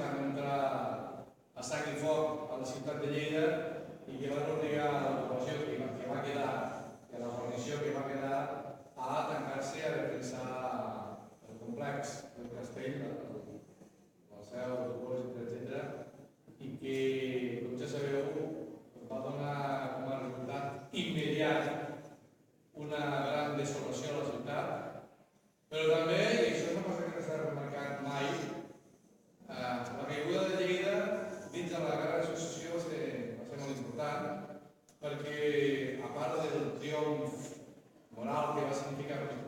van entrar a sac i foc a la ciutat de Lleida i que van obligar a la població que va quedar, que la guarnició que va quedar, a tancar-se a defensar el complex del castell, el seu, el dipòsit, etc. I que, com ja sabeu, va donar com a resultat immediat una gran desolació a la ciutat, però també, i això és una cosa que no s'ha remarcat mai, la caiguda de Lleida dins de la guerra de successió va ser molt important, perquè a part del triomf moral que va significar per als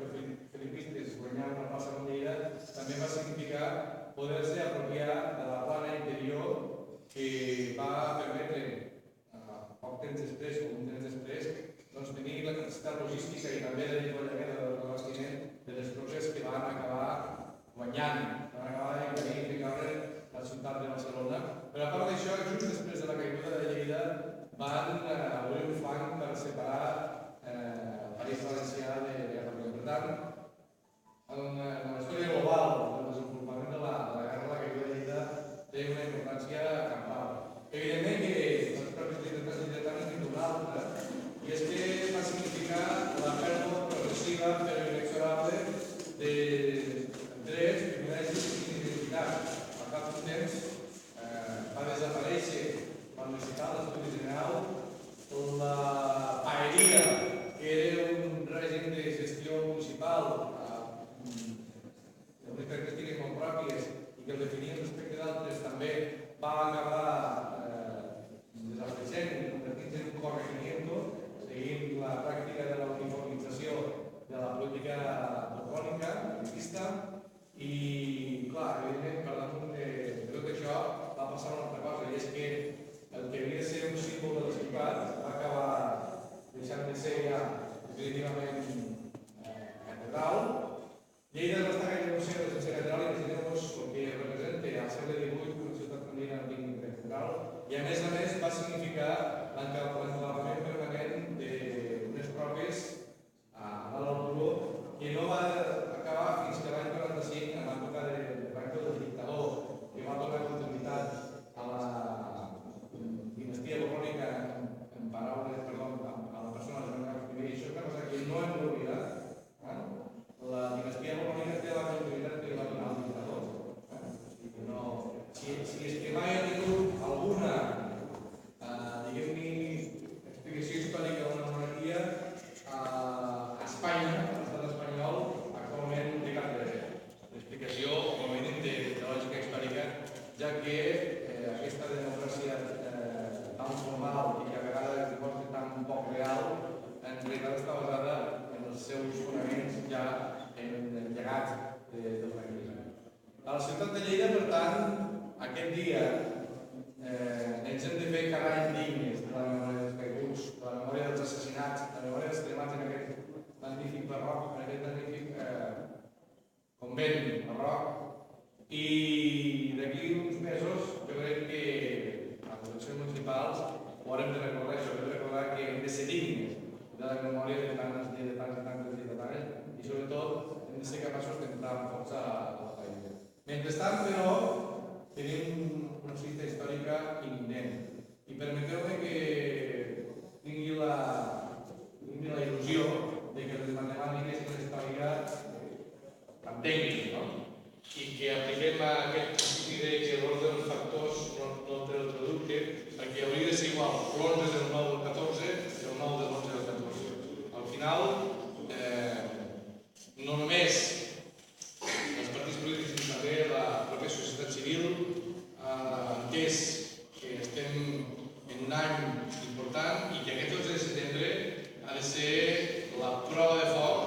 felipistes guanyar una plaça amb Lleida, també va significar poder-se apropiar de la plana interior que va permetre, poc temps després o un temps després, tenir la capacitat logística i també de l'avituallament del revestiment de les tropes que van acabar guanyant, van acabar impedir que caure la ciutat de Barcelona. Però a part d'això, just després de la caiguda de Lleida, van obrir un flanc per separar el País Valencià de Catalunya. Per tant, en la història global del desenvolupament de la guerra, la caiguda de Lleida té una importància cabdal. Evidentment que els propis lleidatans n'hi una altra, i és que va significar la pèrdua progressiva però inexorable de drets, privilegis i d'identitat. Al cap d'un temps va desaparèixer la Universitat d'Estudis General, la paeria, que era un règim de gestió municipal, unes característiques molt pròpies i que el definien respecte d'altres, també va acabar desapareixent i convertint-se en un corregimiento, seguint la pràctica de la uniformització de la política borbònica, elitista, i, clar, evidentment, per damunt de tot això va passar una altra cosa, i és que el que havia de ser un símbol de la ciutat va acabar deixant de ser ja definitivament catedral. Lleida es va estar gaire museu sense catedral, i imagineu-vos el que representa al segle XVIII una ciutat com Lleida no tingui catedral, i a més va significar l'enclavament permanent d'unes tropes a l'alt turó que no va acabar fins que l'any 45, en l'època de Franco del dictador, que va donar continuïtat a la dinastia borbònica en paraules, perdó, a la persona de Joan I, i això és una cosa que no hem d'oblidar. La dinastia borbònica té la continuïtat que li va donar el dictador. Si és que mai ha tingut alguna explicació històrica d'una monarquia a Espanya, a l'estat espanyol, actualment té cap d'explicació, com a mínim de lògica històrica, ja que aquesta democràcia tan formal i que a vegades demostra tan poc real, en realitat està basada en els seus fonaments ja en el llegat del franquisme. A la ciutat de Lleida, per tant, aquest dia ens hem de fer cada any dignes de la memòria dels caiguts, de la memòria dels assassinats, de la memòria dels cremats en aquest magnífic barroc, en aquest magnífic convent barroc. I d'aquí uns mesos jo crec que a les eleccions municipals ho haurem de recordar això, hem de recordar que hem de ser dignes de la memòria de tants lleidatans i tantes lleidatanes, i sobretot hem de ser capaços d'entrar amb força a la paella. Mentrestant, però, tenim una cita històrica imminent, i permeteu-me que tingui la il·lusió de que les matemàtiques i la història entenguin, i que apliquem aquest principi de que l'ordre dels factors no té el producte, perquè hauria de ser igual l'11 del 9 del 14 que el 9 de l'11 del 14. Al final, no només els partits polítics, sinó també la pròpia societat civil, entès que estem en un any important i que aquest 11 de setembre ha de ser la prova de foc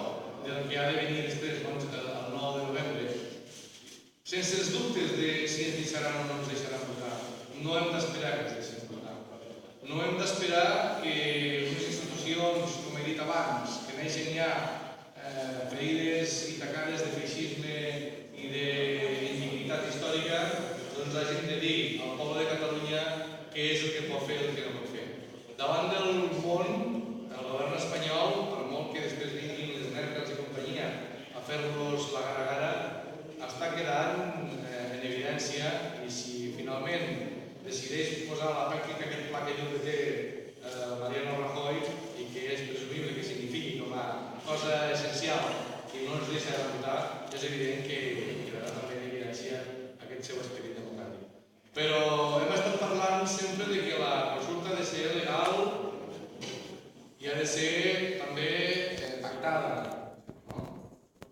del que ha de venir després, el 9 de novembre. Sense els dubtes de si ens deixaran o no ens deixaran votar. No hem d'esperar que ens deixin votar. No hem d'esperar que unes institucions, com he dit abans, que neixen ja ferides i tacades de feixisme i d'indignitat històrica, doncs hagin de dir al poble de Catalunya què és el que pot fer i el que no pot fer. Davant del món, el govern espanyol, per molt que després vinguin les Merkels i companyia a fer-los la gara-gara, està quedant en evidència, i si finalment decideix posar a la pràctica aquest pla que diu que té Mariano Rajoy i que és presumible que signifiqui com a cosa essencial i no ens deixa de votar, és evident que quedarà també en evidència aquest seu esperit democràtic. Però hem estat parlant sempre de que la consulta ha de ser legal i ha de ser també pactada.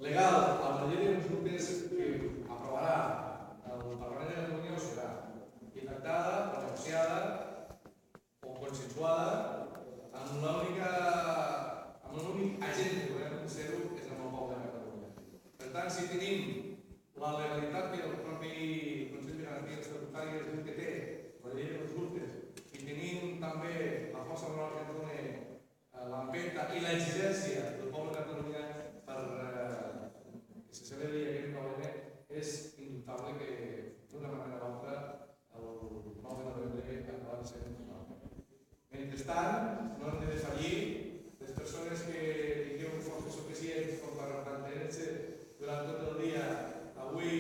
Legal, amb la llei de consultes que aprovarà el Parlament de Catalunya ho serà. I pactada o negociada o consensuada amb l'únic agent que podem ser-ho és amb el poble de Catalunya. Per tant, si tenim la legalitat que el propi Consell de Garanties Estatutàries diu que té, la llei de consultes, i tenim també la força moral que dona l'empenta i l'exigència del poble de Catalunya per que se celebri aquest 9-N, és indubtable que d'una manera o l'altra el 9 de novembre acabarà sent final. Mentrestant, no hem de defallir les persones que tingueu forces suficients com per mantenir-se durant tot el dia. Avui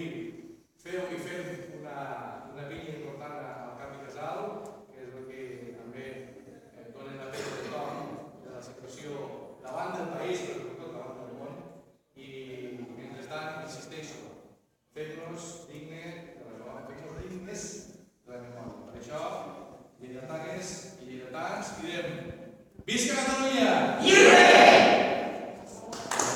feu i fem una pinya important al Camp i Casal, que és el que també dona la pell de tothom de la situació davant del país, però sobretot davant del món. I mentrestant, insisteixo, fem-nos dignes de la memòria. Per això, lleidatanes i lleidatans, cridem: Visca Catalunya!